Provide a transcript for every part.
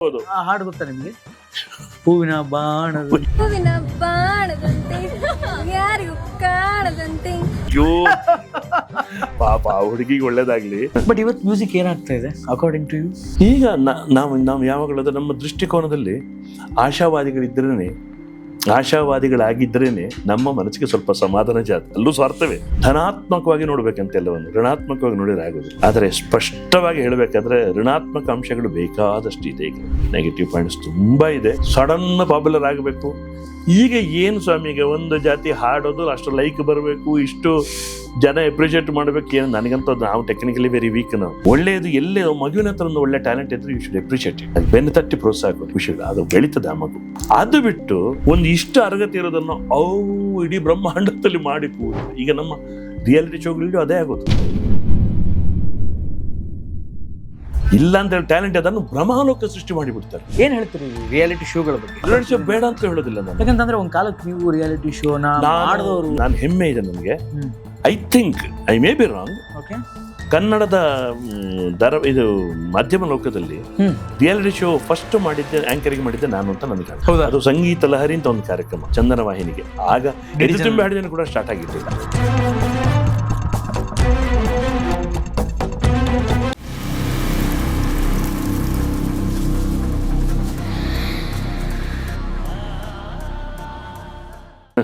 ಹೌದು. ಆ ಹಾಡು ಗೊತ್ತಾ ನಿಮ್ಗೆ? ಹೂವಿನ ಬಾಣದಂತೆ ಯಾರಿಗೂ ಕಾಣದಂತೆ. ಅಯ್ಯೋ ಪಾಪ ಆ ಹುಡುಗಿಗೆ ಒಳ್ಳೇದಾಗ್ಲಿ. ಬಟ್ ಇವತ್ತು ಮ್ಯೂಸಿಕ್ ಏನಾಗ್ತಾ ಇದೆ ಅಕಾರ್ಡಿಂಗ್ ಟು ಯು? ಈಗ ನಾವು ಯಾವಾಗಲೂ ನಮ್ಮ ದೃಷ್ಟಿಕೋನದಲ್ಲಿ ಆಶಾವಾದಿಗಳಾಗಿದ್ರೇನೆ ನಮ್ಮ ಮನಸ್ಸಿಗೆ ಸ್ವಲ್ಪ ಸಮಾಧಾನ ಜಾತಿ. ಅಲ್ಲೂ ಸ್ವಾರ್ಥವೇ. ಧನಾತ್ಮಕವಾಗಿ ನೋಡ್ಬೇಕಂತ ಎಲ್ಲವನ್ನು ಋಣಾತ್ಮಕವಾಗಿ ನೋಡಿದ್ರೆ ಆಗೋದು. ಆದರೆ ಸ್ಪಷ್ಟವಾಗಿ ಹೇಳ್ಬೇಕಾದ್ರೆ ಋಣಾತ್ಮಕ ಅಂಶಗಳು ಬೇಕಾದಷ್ಟು ಇದೆ. ಈಗ ನೆಗೆಟಿವ್ ಪಾಯಿಂಟ್ಸ್ ತುಂಬಾ ಇದೆ. ಸಡನ್ ಪಾಪ್ಯುಲರ್ ಆಗಬೇಕು. ಈಗ ಏನು ಸ್ವಾಮಿಗೆ ಒಂದು ಜಾತಿ ಹಾಡೋದು, ಅಷ್ಟು ಲೈಕ್ ಬರಬೇಕು, ಇಷ್ಟು ಜನ ಅಪ್ರಿಷಿಯೇಟ್ ಮಾಡ್ಬೇಕು. ಏನು ನನಗಂತೂ ನಾವು ಟೆಕ್ನಿಕಲಿ ವೆರಿ ವೀಕ್. ನಾವು ಒಳ್ಳೆಯದು ಎಲ್ಲೇ ಮಗುವಿನ ಹತ್ರ ಒಂದು ಒಳ್ಳೆ ಟ್ಯಾಲೆಂಟ್ ಇದ್ರೆ ಯು ಶುಡ್ ಅಪ್ರಿಷಿಯೇಟ್ ಇಟ್. ಬೆನ್ನು ತಟ್ಟಿ ಪ್ರೋತ್ಸಾಹ ವಿಷಯ ಅದು ಬೆಳೀತದೆ ಆ ಮಗು. ಅದು ಬಿಟ್ಟು ಒಂದು ಇಷ್ಟು ಅರ್ಹತೆ ಇರೋದನ್ನು ಇಡೀ ಬ್ರಹ್ಮಾಂಡದಲ್ಲಿ ಮಾಡಿ ಈಗ ನಮ್ಮ ರಿಯಾಲಿಟಿ ಶೋಗಳು ಅದೇ ಆಗೋದು. ಇಲ್ಲ ಅಂತ ಹೇಳಿ ಟ್ಯಾಲೆಂಟ್ ಅದನ್ನು ಬ್ರಹ್ಮಾಲೋಕ ಸೃಷ್ಟಿ ಮಾಡಿಬಿಡ್ತಾರೆ. ಏನ್ ಹೇಳ್ತೀರಿ ರಿಯಾಲಿಟಿ ಶೋಗಳ ಬಗ್ಗೆ? ರಿಯಾಲಿಟಿ ಶೋ ಬೇಡ ಅಂತ ಹೇಳೋದಿಲ್ಲ ನಾನು. ಯಾಕಂತಂದ್ರೆ ಒಂದ್ ಕಾಲಕ್ಕೆ ನೀವು ರಿಯಾಲಿಟಿ ಶೋನ ಮಾಡಿದವರು. ನಾನು ಹೆಮ್ಮೆ ಇದೆ ನನಗೆ. I think I may be wrong. ಕನ್ನಡದ ಇದು ಮಾಧ್ಯಮ ಲೋಕದಲ್ಲಿ ರಿಯಾಲಿಟಿ ಶೋ ಫಸ್ಟ್ ಆಂಕರಿಂಗ್ ಮಾಡಿದ್ದೆ ನಾನು ಅಂತ ನನಗೆ. ಅದು ಸಂಗೀತ ಲಹರಿ ಅಂತ ಒಂದು ಕಾರ್ಯಕ್ರಮ ಚಂದನ ವಾಹಿನಿಗೆ. ಆಗ ಎದು ತುಂಬಿ ಹಾಡಿದನು ಕೂಡ ಸ್ಟಾರ್ಟ್ ಆಗಿರ್ಲಿಲ್ಲ.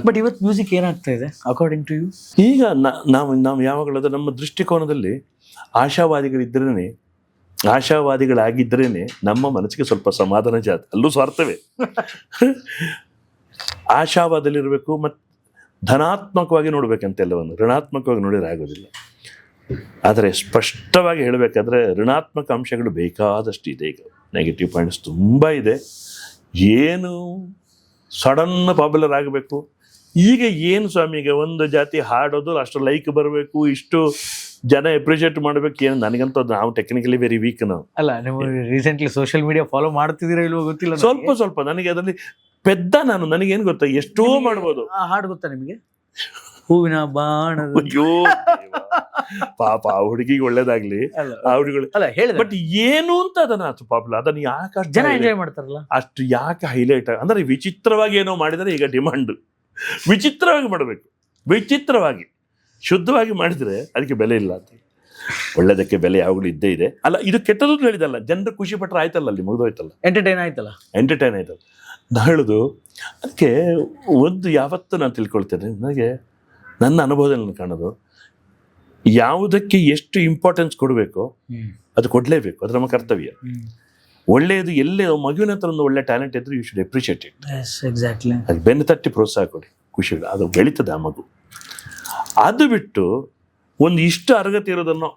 ಬಟ್ ಇವತ್ತು ಮ್ಯೂಸಿಕ್ ಏನಾಗ್ತಾ ಇದೆ ಅಕಾರ್ಡಿಂಗ್ ಟು ಯು? ಈಗ ನಾವು ಯಾವಾಗಲೂ ನಮ್ಮ ದೃಷ್ಟಿಕೋನದಲ್ಲಿ ಆಶಾವಾದಿಗಳಾಗಿದ್ರೇನೆ ನಮ್ಮ ಮನಸ್ಸಿಗೆ ಸ್ವಲ್ಪ ಸಮಾಧಾನ ಜಾತಿ. ಅಲ್ಲೂ ಸ್ವಾರ್ಥವೇ. ಆಶಾವಾದಲ್ಲಿರಬೇಕು ಮತ್ತು ಧನಾತ್ಮಕವಾಗಿ ನೋಡ್ಬೇಕಂತ ಎಲ್ಲವನ್ನು ಋಣಾತ್ಮಕವಾಗಿ ನೋಡಿದ್ರೆ ಆಗೋದಿಲ್ಲ. ಆದರೆ ಸ್ಪಷ್ಟವಾಗಿ ಹೇಳಬೇಕಾದ್ರೆ ಋಣಾತ್ಮಕ ಅಂಶಗಳು ಬೇಕಾದಷ್ಟು ಇದೆ. ಈಗ ನೆಗೆಟಿವ್ ಪಾಯಿಂಟ್ಸ್ ತುಂಬ ಇದೆ. ಏನು ಸಡನ್ ಪಾಪ್ಯುಲರ್ ಆಗಬೇಕು. ಈಗ ಏನು ಸ್ವಾಮಿಗೆ ಒಂದು ಜಾತಿ ಹಾಡೋದು, ಅಷ್ಟು ಲೈಕ್ ಬರಬೇಕು, ಇಷ್ಟು ಜನ ಅಪ್ರಿಷಿಯೇಟ್ ಮಾಡ್ಬೇಕು. ಏನು ನನಗಂತೂ ನಾವು ಟೆಕ್ನಿಕಲಿ ವೆರಿ ವೀಕ್. ನಾವು ಅಲ್ಲ, ನೀವು ರೀಸೆಂಟ್ಲಿ ಸೋಷಿಯಲ್ ಮೀಡಿಯಾ ಫಾಲೋ ಮಾಡ್ತಿದ್ದೀರಾ ಇಲ್ವೋ ಗೊತ್ತಿಲ್ಲ. ಸ್ವಲ್ಪ ನನಗೆ ಅದರಲ್ಲಿ ನನಗೇನು ಗೊತ್ತಾ, ಎಷ್ಟೋ ಮಾಡ್ಬೋದು. ಆ ಹಾಡು ಗೊತ್ತಾ ನಿಮಗೆ? ಹೂವಿನ ಬಾಣ. ಅಯ್ಯೋ ಪಾಪ ಆ ಹುಡುಗಿಗೆ ಒಳ್ಳೇದಾಗ್ಲಿ. ಆ ಹುಡುಗಿಗಳು ಅಲ್ಲ ಹೇಳಿದ. ಬಟ್ ಏನು ಅಂತ ಅದನ್ನ ಪಾಪ್ಯುಲರ್ ಅದನ್ನ ಯಾಕೆ ಅಷ್ಟು ಜನ ಎಂಜಾಯ್ ಮಾಡ್ತಾರಲ್ಲ, ಅಷ್ಟು ಯಾಕೆ ಹೈಲೈಟ್ ಅಂದ್ರೆ ವಿಚಿತ್ರವಾಗಿ ಏನೋ ಮಾಡಿದರೆ ಈಗ ಡಿಮಾಂಡ್. ವಿಚಿತ್ರವಾಗಿ ಮಾಡಬೇಕು. ವಿಚಿತ್ರವಾಗಿ ಶುದ್ಧವಾಗಿ ಮಾಡಿದ್ರೆ ಅದಕ್ಕೆ ಬೆಲೆ ಇಲ್ಲ ಅಂತ. ಒಳ್ಳೆದಕ್ಕೆ ಬೆಲೆ ಯಾವಾಗಲೂ ಇದ್ದೇ ಇದೆ. ಅಲ್ಲ, ಇದು ಕೆಟ್ಟದ್ದು ಹೇಳಿದಲ್ಲ. ಜನರು ಖುಷಿ ಪಟ್ಟರೆ ಆಯ್ತಲ್ಲ, ಅಲ್ಲಿ ಮುಗಿದೋಯ್ತಲ್ಲ, ಎಂಟರ್ಟೈನ್ ಆಯ್ತಲ್ಲ. ನಾ ಹೇಳುದು ಅದಕ್ಕೆ ಒಂದು ಯಾವತ್ತೂ ನಾನು ತಿಳ್ಕೊಳ್ತೇನೆ. ನನಗೆ ನನ್ನ ಅನುಭವದಲ್ಲಿ ಕಾಣೋದು, ಯಾವುದಕ್ಕೆ ಎಷ್ಟು ಇಂಪಾರ್ಟೆನ್ಸ್ ಕೊಡಬೇಕು ಅದು ಕೊಡಲೇಬೇಕು. ಅದು ನಮ್ಮ ಕರ್ತವ್ಯ. ಒಳ್ಳೆಯದು ಎಲ್ಲೇ ಮಗುವಿನ ಹತ್ರ ಒಂದು ಒಳ್ಳೆ ಟ್ಯಾಲೆಂಟ್ ಇದ್ರೆ you should appreciate it. Exactly. ಅದು ಬೆನ್ನು ತಟ್ಟಿ ಪ್ರೋತ್ಸಾಹ ಕೊಡಿ, ಖುಷಿ ಅದು ಬೆಳೀತದೆ ಆ ಮಗು. ಅದು ಬಿಟ್ಟು ಒಂದು ಇಷ್ಟು ಅರ್ಹತೆ ಇರೋದನ್ನು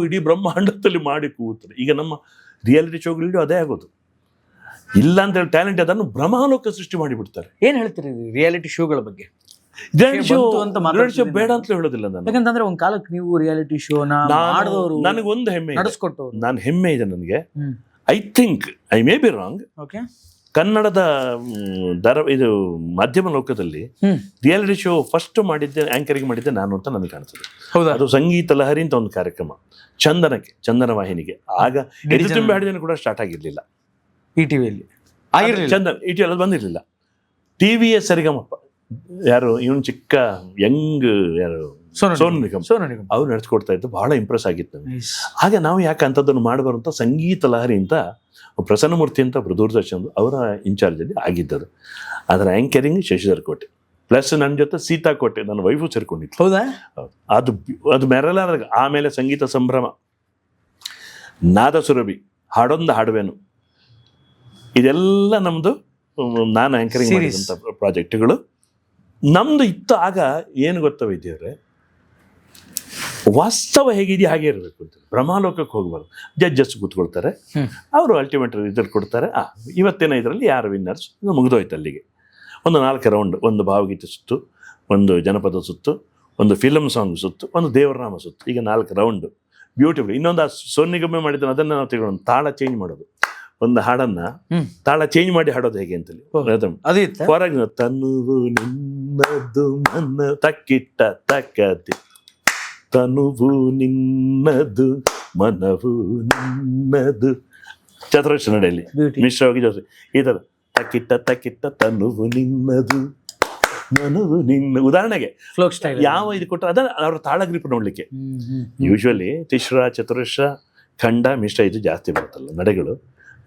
ಇಡೀ ಬ್ರಹ್ಮಾಂಡದಲ್ಲಿ ಮಾಡಿ ಕೂತಾರೆ. ಈಗ ನಮ್ಮ ರಿಯಾಲಿಟಿ ಶೋಗಳು ಅದೇ ಆಗೋದು. ಇಲ್ಲ ಅಂತ ಹೇಳಿ ಟ್ಯಾಲೆಂಟ್ ಅದನ್ನು ಬ್ರಹ್ಮಾಲೋಕ ಸೃಷ್ಟಿ ಮಾಡಿಬಿಡ್ತಾರೆ. ಏನ್ ಹೇಳ್ತೀರಿ ರಿಯಾಲಿಟಿ ಶೋಗಳ ಬಗ್ಗೆ? ರಿಯಾಲಿಟಿ ಶೋ ಬೇಡ ಅಂತ ಹೇಳೋದಿಲ್ಲ ನಾನು. ಯಾಕಂತಂದ್ರೆ ಒಂದ್ ಕಾಲಕ್ಕೆ ನೀವು ರಿಯಾಲಿಟಿ ಶೋನ ಮಾಡಿದವರು. ನನಗೊಂದು ಹೆಮ್ಮೆ ನಡೆಸ್ಕೊಟ್ಟು ನಾನು ಹೆಮ್ಮೆ ಇದೆ ನನಗೆ. I think I may be wrong. ಕನ್ನಡದ ಇದು ಮಾಧ್ಯಮ ಲೋಕದಲ್ಲಿ ರಿಯಾಲಿಟಿ ಶೋ ಫಸ್ಟ್ ಆಂಕರಿಂಗ್ ಮಾಡಿದ್ದೆ ನಾನು ಅಂತ ನನಗೆ ಕಾಣಿಸ್ತದೆ. ಅದು ಸಂಗೀತ ಲಹರಿ ಅಂತ ಒಂದು ಕಾರ್ಯಕ್ರಮ ಚಂದನ ವಾಹಿನಿಗೆ. ಆಗ ಎದು ತುಂಬಿ ಹಾಡಿದನು ಕೂಡ ಸ್ಟಾರ್ಟ್ ಆಗಿರ್ಲಿಲ್ಲ. ಈ ಟಿವಿಯಲ್ಲಿ ಅದು ಬಂದಿರಲಿಲ್ಲ. ಟಿವಿಯ ಸರಿಗಮಪ್ಪ ಯಾರು ಇವನು ಚಿಕ್ಕ ಯಂಗ್ ಯಾರು ಸೋನು ನಿಗಮ್ ಅವ್ರು ನಡೆಸ್ಕೊಡ್ತಾ ಇದ್ದು. ಬಹಳ ಇಂಪ್ರೆಸ್ ಆಗಿತ್ತು ನನಗೆ. ಆಗ ನಾವು ಯಾಕೆ ಅಂಥದ್ದನ್ನು ಮಾಡಬಾರ್ದು ಅಂತ ಸಂಗೀತ ಲಹರಿ ಅಂತ ಪ್ರಸನ್ನಮೂರ್ತಿ ಅಂತ ದೂರದರ್ಶನ ಅವರ ಇನ್ಚಾರ್ಜಲ್ಲಿ ಆಗಿದ್ದರು. ಅದರ ಆಂಕರಿಂಗ್ ಶಶಿಧರ್ ಕೋಟೆ ಪ್ಲಸ್ ನನ್ನ ಜೊತೆ ಸೀತಾ ಕೋಟೆ ನನ್ನ ವೈಫು ಸೇರ್ಕೊಂಡಿತ್ತು. ಹೌದಾ? ಅದು ಮೆರಲಾದಾಗ ಆಮೇಲೆ ಸಂಗೀತ ಸಂಭ್ರಮ, ನಾದ ಸುರಭಿ, ಹಾಡೊಂದು ಹಾಡುವೆನು, ಇದೆಲ್ಲ ನಮ್ಮದು ನಾನು ಆಂಕರಿಂಗ್ ಮಾಡಿದಂಥ ಪ್ರಾಜೆಕ್ಟ್ಗಳು ನಮ್ಮದು ಇತ್ತು. ಆಗ ಏನು ಗೊತ್ತಾ ವೈದ್ಯರೇ, ವಾಸ್ತವ ಹೇಗಿದೆಯಾ ಹಾಗೆ ಇರಬೇಕು ಅಂತ. ಬ್ರಹ್ಮಾಲೋಕಕ್ಕೆ ಹೋಗ್ಬಾರ್ದು. ಜಡ್ಜಸ್ ಕೂತ್ಕೊಳ್ತಾರೆ, ಅವರು ಅಲ್ಟಿಮೇಟ್ ರಿಸಲ್ಟ್ ಕೊಡ್ತಾರೆ. ಇವತ್ತೇನೋ ಇದರಲ್ಲಿ ಯಾರು ವಿನ್ನರ್ಸ್ ಮುಗಿದೋಯ್ತು ಅಲ್ಲಿಗೆ. ಒಂದು 4 ರೌಂಡ್, ಒಂದು ಭಾವಗೀತೆ ಸುತ್ತು, ಒಂದು ಜನಪದ ಸುತ್ತು, ಒಂದು ಫಿಲಮ್ ಸಾಂಗ್ ಸುತ್ತು, ಒಂದು ದೇವರನಾಮ ಸುತ್ತು. ಈಗ 4 ರೌಂಡ್ ಬ್ಯೂಟಿಫುಲ್. ಇನ್ನೊಂದು ಸೋನು ನಿಗಮ ಮಾಡಿದ್ದಾನೆ, ಅದನ್ನು ನಾವು ತಗೊಳ್ಳೋಣ. ತಾಳ ಚೇಂಜ್ ಮಾಡೋದು, ಒಂದು ಹಾಡನ್ನ ತಾಳ ಚೇಂಜ್ ಮಾಡಿ ಹಾಡೋದು ಹೇಗೆ ಅಂತೇಳಿ. ಫಾರ್ ಎಕ್ಸಾಂಪಲ್, ತನುವು ನಿನ್ನದು ನನ್ನ ತಕ್ಕಿಟ್ಟ ತಕ್ಕತಿ, ತನುವು ನಿನ್ನದು ಮನವು ನಿನ್ನದು ಚತುರಶ್ರ ನಡೆಯಲ್ಲಿ Beauty. ಮಿಶ್ರವಾಗಿ ಜೋಸಿ ಈ ಥರ ತಕ್ಕಿಟ್ಟ ತನುವು ನಿನ್ನದು ನನವು ನಿನ್ನ ಉದಾಹರಣೆಗೆ ಫ್ಲೋಕ್ ಸ್ಟೈಲ್. ಯಾವ ಇದು ಕೊಟ್ಟರೆ ಅದನ್ನ ಅವ್ರ ತಾಳಗ್ರಿಪ್ ನೋಡ್ಲಿಕ್ಕೆ ಯೂಶ್ವಲಿ ತಿಶ್ರ ಚತುರಶ್ರ ಖಂಡ ಮಿಶ್ರ ಇದು ಜಾಸ್ತಿ ಬರುತ್ತಲ್ಲ ನಡೆಗಳು.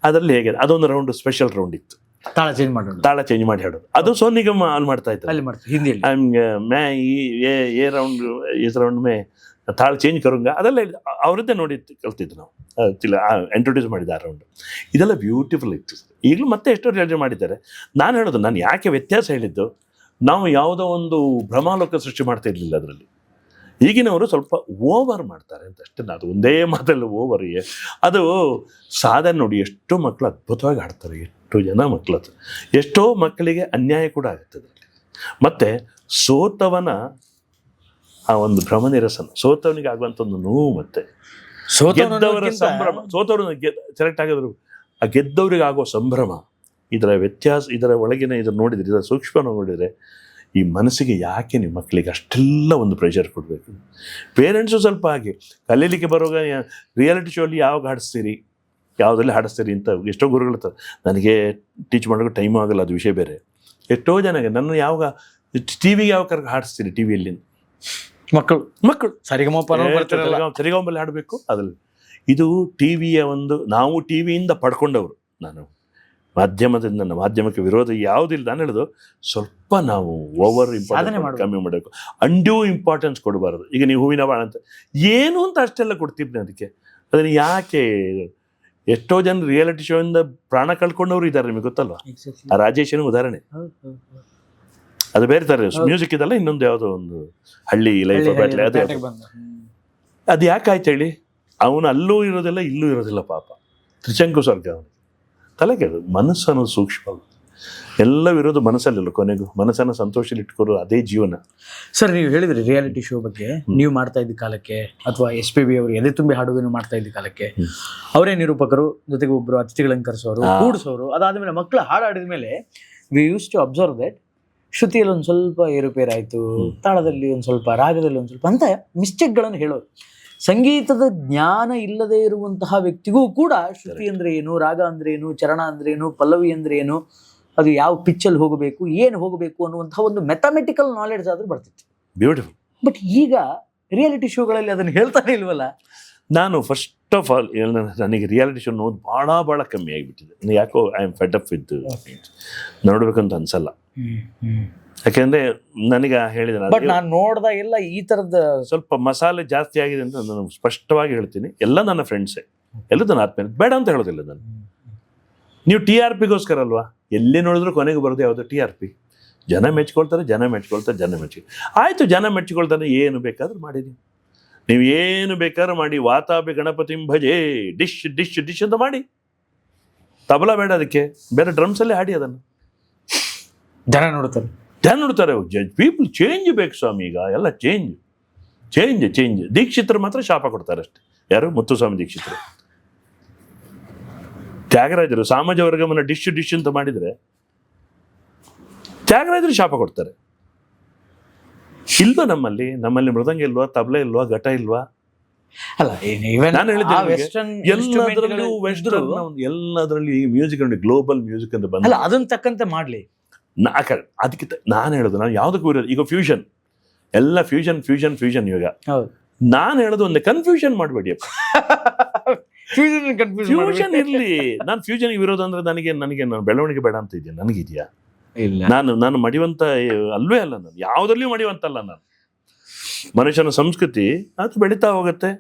ಅದರಲ್ಲಿ ಹೇಗೆ ಅದೊಂದು ರೌಂಡ್ ಸ್ಪೆಷಲ್ ರೌಂಡ್ ಇತ್ತು, ತಾಳ ಚೇಂಜ್ ಮಾಡೋದು, ತಾಳ ಚೇಂಜ್ ಮಾಡಿ ಹಾಡೋದು. ಅದು ಸೋನು ನಿಗಮ್ ಅಲ್ಲಿ ಮಾಡ್ತಾ ಇದ್ದಾರೆ. ಅಲ್ಲಿ ಮಾಡ್ತಾರೆ ಹಿಂದಿಯಲ್ಲಿ. मैं ये राउंड इस राउंड में ತಾಳ ಚೇಂಜ್ ಕರುಂಗ ಅದೆಲ್ಲ ಅವರದ್ದೇ ನೋಡಿ ಕಲ್ತಿದ್ದು ನಾವು. ಇಂಟ್ರೊಡ್ಯೂಸ್ ಮಾಡಿದ ಆ ರೌಂಡ್ ಇದೆಲ್ಲ ಬ್ಯೂಟಿಫುಲ್ ಇತ್ತು. ಈಗಲೂ ಮತ್ತೆ ಎಷ್ಟೋ ರಿಯಲೈಸ್ ಮಾಡಿದ್ದಾರೆ. ನಾನು ಹೇಳೋದು, ನಾನು ಯಾಕೆ ವ್ಯತ್ಯಾಸ ಹೇಳಿದ್ದು, ನಾವು ಯಾವುದೋ ಒಂದು ಭ್ರಮಾಲೋಕ ಸೃಷ್ಟಿ ಮಾಡ್ತಾ ಇರಲಿಲ್ಲ ಅದರಲ್ಲಿ. ಈಗಿನವರು ಸ್ವಲ್ಪ ಓವರ್ ಮಾಡ್ತಾರೆ ಅಂತ ಅಷ್ಟೇ. ಅದು ಒಂದೇ ಮಾತಲ್ಲಿ ಓವರ್. ಅದು ಸಾಧನೆ ನೋಡಿ, ಎಷ್ಟೋ ಮಕ್ಕಳು ಅದ್ಭುತವಾಗಿ ಆಡ್ತಾರೆ, ಎಷ್ಟೋ ಜನ ಮಕ್ಕಳು. ಎಷ್ಟೋ ಮಕ್ಕಳಿಗೆ ಅನ್ಯಾಯ ಕೂಡ ಆಗುತ್ತೆ ಅದರಲ್ಲಿ. ಮತ್ತು ಸೋತವನ ಆ ಒಂದು ಭ್ರಮ ನಿರಸನ, ಸೋತವನಿಗೆ ಆಗುವಂಥ ಒಂದು ನೋವು, ಮತ್ತೆ ಗೆದ್ದವರ ಸಂಭ್ರಮ, ಸೋತವರು ಸೆಲೆಕ್ಟ್ ಆಗಿದ್ರು ಆ ಗೆದ್ದವರಿಗೆ ಆಗೋ ಸಂಭ್ರಮ, ಇದರ ವ್ಯತ್ಯಾಸ, ಇದರ ಒಳಗಿನ ಇದನ್ನು ನೋಡಿದರೆ, ಇದರ ಸೂಕ್ಷ್ಮ ನೋಡಿದರೆ ಈ ಮನಸ್ಸಿಗೆ ಯಾಕೆ ನಿಮ್ಮ ಮಕ್ಕಳಿಗೆ ಅಷ್ಟೆಲ್ಲ ಒಂದು ಪ್ರೆಷರ್ ಕೊಡಬೇಕು. ಪೇರೆಂಟ್ಸು ಸ್ವಲ್ಪ ಹಾಗೆ ಕಲೀಲಿಕ್ಕೆ ಬರುವಾಗ ರಿಯಾಲಿಟಿ ಶೋ ಅಲ್ಲಿ ಯಾವಾಗ ಹಾಡಿಸ್ತೀರಿ, ಯಾವುದಲ್ಲಿ ಹಾಡಿಸ್ತೀರಿ ಅಂತ ಎಷ್ಟೋ ಗುರುಗಳು ನನಗೆ ಟೀಚ್ ಮಾಡೋಕ್ಕೆ ಟೈಮು ಆಗಲ್ಲ, ಅದು ವಿಷಯ ಬೇರೆ. ಎಷ್ಟೋ ಜನಗೆ ನನ್ನ ಯಾವಾಗ ಟಿವಿಗೆ ಯಾವ ಕರ್ಗೆ ಹಾಡಿಸ್ತೀರಿ, ಟಿವಿಯಲ್ಲಿ ಮಕ್ಕಳು ಸರಿಗಮಲ್ಲಿ ಹಾಡಬೇಕು. ಅದ್ರಲ್ಲಿ ಇದು ಟಿವಿಯ ಒಂದು, ನಾವು ಟಿವಿಯಿಂದ ಪಡ್ಕೊಂಡವರು. ನಾನು ಮಾಧ್ಯಮದಿಂದ, ಮಾಧ್ಯಮಕ್ಕೆ ವಿರೋಧ ಯಾವುದಿಲ್ಲ. ನಾನು ಹೇಳೋದು, ಸ್ವಲ್ಪ ನಾವು ಓವರ್ ಇಂಪಾರ್ಟೆನ್ಸ್ ಕಮ್ಮಿ ಮಾಡಬೇಕು, ಅಂಡ್ಯೂ ಇಂಪಾರ್ಟೆನ್ಸ್ ಕೊಡಬಾರದು. ಈಗ ನೀವು ಹೂವಿನ ಬಾಣ ಅಂತ ಏನು ಅಂತ ಅಷ್ಟೆಲ್ಲ ಕೊಡ್ತಿದ್ದೆ, ಅದಕ್ಕೆ ಅದನ್ನು ಯಾಕೆ? ಎಷ್ಟೋ ಜನ ರಿಯಾಲಿಟಿ ಶೋ ಇಂದ ಪ್ರಾಣ ಕಳ್ಕೊಂಡವರು ಇದ್ದಾರೆ, ನಿಮಗೆ ಗೊತ್ತಲ್ವಾ? ಆ ರಾಜೇಶನ ಉದಾಹರಣೆ, ಅದು ಬೇರೆ ಥರ ಮ್ಯೂಸಿಕ್ ಇದೆಲ್ಲ. ಇನ್ನೊಂದು ಯಾವುದೋ ಒಂದು ಹಳ್ಳಿ ಲೈಫ್ ಬ್ಯಾಟ್ಲೆ, ಅದು ಯಾಕಾಯ್ತು ಹೇಳಿ? ಅವನು ಅಲ್ಲೂ ಇರೋದಿಲ್ಲ, ಇಲ್ಲೂ ಇರೋದಿಲ್ಲ, ಪಾಪ ತ್ರಿಶಂಕು ಸ್ವರ್ಗ. ಅವನು ತಲೆ ಕೆಡು. ಮನಸ್ಸು ಅನ್ನೋದು ಸೂಕ್ಷ್ಮ, ಎಲ್ಲವಿರೋದು ಮನಸ್ಸಲ್ಲಿಲ್ಲ. ಕೊನೆಗೂ ಮನಸ್ಸನ್ನು ಸಂತೋಷದಲ್ಲಿ ಇಟ್ಕೊರೋ ಅದೇ ಜೀವನ. ಸರ್, ನೀವು ಹೇಳಿದ್ರಿ ರಿಯಾಲಿಟಿ ಶೋ ಬಗ್ಗೆ, ನೀವು ಮಾಡ್ತಾ ಇದ್ದ ಕಾಲಕ್ಕೆ, ಅಥವಾ SPB ಅವರು ಎದೆ ತುಂಬಿ ಹಾಡುವೇನು ಮಾಡ್ತಾ ಇದ್ದ ಕಾಲಕ್ಕೆ, ಅವರೇ ನಿರೂಪಕರು, ಜೊತೆಗೆ ಒಬ್ಬರು ಅತಿಥಿಗಳನ್ನು ಕರೆಸೋರು, ಕೂಡಿಸೋರು. ಅದಾದ್ಮೇಲೆ ಮಕ್ಕಳು ಹಾಡಿದ ಮೇಲೆ we used to observe that ಶ್ರುತಿಯಲ್ಲಿ ಒಂದು ಸ್ವಲ್ಪ ಏರುಪೇರಾಯಿತು, ತಾಳದಲ್ಲಿ ಒಂದು ಸ್ವಲ್ಪ, ರಾಗದಲ್ಲಿ ಒಂದು ಸ್ವಲ್ಪ ಅಂತ ಮಿಸ್ಟೇಕ್ಗಳನ್ನು ಹೇಳೋರು. ಸಂಗೀತದ ಜ್ಞಾನ ಇಲ್ಲದೆ ಇರುವಂತಹ ವ್ಯಕ್ತಿಗೂ ಕೂಡ ಶ್ರುತಿ ಅಂದ್ರೆ ಏನು, ರಾಗ ಅಂದ್ರೆ ಏನು, ಚರಣ ಅಂದ್ರೆ ಏನು, ಪಲ್ಲವಿ ಅಂದ್ರೆ ಏನು, ಅದು ಯಾವ ಪಿಚ್ಚಲ್ಲಿ ಹೋಗಬೇಕು, ಏನು ಹೋಗಬೇಕು ಅನ್ನುವಂತಹ ಒಂದು ಮೆಥಮೆಟಿಕಲ್ ನಾಲೆಡ್ಜ್ ಆದ್ರೂ ಬರ್ತಿತ್ತು. ಬ್ಯೂಟಿಫುಲ್. ಬಟ್ ಈಗ ರಿಯಾಲಿಟಿ ಶೋಗಳಲ್ಲಿ ಅದನ್ನು ಹೇಳ್ತಾನೆ ಇಲ್ವಲ್ಲ. ನಾನು ಫಸ್ಟ್ ಆಫ್ ಆಲ್ ನನಗೆ ರಿಯಾಲಿಟಿ ಶೋ ನೋಡೋದು ಭಾಳ ಕಮ್ಮಿ ಆಗಿಬಿಟ್ಟಿದೆ. ಯಾಕೋ I am fed up with ನೋಡ್ಬೇಕಂತ ಅನ್ಸಲ್ಲ. ಯಾಕೆಂದ್ರೆ ನನಗೆ ಹೇಳಿದೆ, ಬಟ್ ನಾನು ನೋಡಿದಾಗೆಲ್ಲ ಈ ಥರದ ಸ್ವಲ್ಪ ಮಸಾಲೆ ಜಾಸ್ತಿ ಆಗಿದೆ ಅಂತ ನಾನು ಸ್ಪಷ್ಟವಾಗಿ ಹೇಳ್ತೀನಿ. ಎಲ್ಲ ನನ್ನ ಫ್ರೆಂಡ್ಸೇ, ಎಲ್ಲ ನನ್ನ ಆತ್ಮೀಯ, ಬೇಡ ಅಂತ ಹೇಳೋದಿಲ್ಲ ನಾನು. ನೀವು TRPಗೋಸ್ಕರ ಅಲ್ವಾ, ಎಲ್ಲಿ ನೋಡಿದ್ರು ಕೊನೆಗೆ ಬರೋದು ಯಾವುದು TRP. ಜನ ಮೆಚ್ಕೊಳ್ತಾರೆ. ಆಯಿತು, ಜನ ಮೆಚ್ಕೊಳ್ತಾರೆ, ಏನು ಬೇಕಾದ್ರೂ ಮಾಡಿ, ನೀವು ಏನು ಬೇಕಾದ್ರೂ ಮಾಡಿ. ವಾತಾಪಿ ಗಣಪತಿಂ ಭಜೆ, ಡಿಶ್ ಅಂತ ಮಾಡಿ. ತಬಲ ಬೇಡ ಅದಕ್ಕೆ, ಬೇರೆ ಡ್ರಮ್ಸಲ್ಲೇ ಹಾಡಿ ಅದನ್ನು. ಜನ ನೋಡ್ತಾರೆ. ಪೀಪಲ್ ಚೇಂಜ್ ಬೇಕು ಸ್ವಾಮಿ. ಈಗ ಎಲ್ಲ ಚೇಂಜ್. ದೀಕ್ಷಿತರು ಮಾತ್ರ ಶಾಪ ಕೊಡ್ತಾರೆ ಅಷ್ಟೇ. ಯಾರು? ಮುತ್ತುಸ್ವಾಮಿ ದೀಕ್ಷಿತರು. ತ್ಯಾಗರಾಜರು ಸಾಮಾಜ ವರ್ಗಮನ ಡಿಶ್ ಅಂತ ಮಾಡಿದರೆ ತ್ಯಾಗರಾಜರು ಶಾಪ ಕೊಡ್ತಾರೆ. ಇಲ್ವಾ ನಮ್ಮಲ್ಲಿ ಮೃದಂಗ ಇಲ್ವಾ, ತಬಲ ಇಲ್ವಾ, ಘಟ ಇಲ್ವಾ? ಅಲ್ಲ, ನಾನು ಹೇಳಿದ್ದೆ ಎಲ್ಲದರಲ್ಲಿ ಮ್ಯೂಸಿಕ್ ನೋಡಿ, ಗ್ಲೋಬಲ್ ಮ್ಯೂಸಿಕ್ ಅಂತ ಬಂದ ಅದನ್ನ ತಕ್ಕಂತೆ ಮಾಡ್ಲಿ. ಅದಕ್ಕೆ ನಾನು ಹೇಳೋದು, ನಾನು ಯಾವುದಕ್ಕೂ ಇರೋದು. ಈಗ ಫ್ಯೂಷನ್, ಎಲ್ಲ ಫ್ಯೂಷನ್ ಇವಾಗ. ನಾನು ಹೇಳೋದು ಒಂದೇ, ಕನ್ಫ್ಯೂಷನ್ ಮಾಡಬೇಡಿ. ಫ್ಯೂಷನ್ ಇರ್ಲಿ. ನಾನು ಫ್ಯೂಷನ್ ವಿರೋಧ ಅಂದ್ರೆ ನನಗೆ ನಾನು ಬೆಳವಣಿಗೆ ಬೇಡ ಅಂತ ಇದೆಯಾ? ನನಗಿದೆಯಾ? ನಾನು ಮಡಿವಂತ ಅಲ್ವೇ ಅಲ್ಲ. ನಾನು ಯಾವುದರಲ್ಲಿಯೂ ಮಡಿವಂತಲ್ಲ. ನಾನು ಮನುಷ್ಯನ ಸಂಸ್ಕೃತಿ ಅದು ಬೆಳೀತಾ ಹೋಗುತ್ತೆ.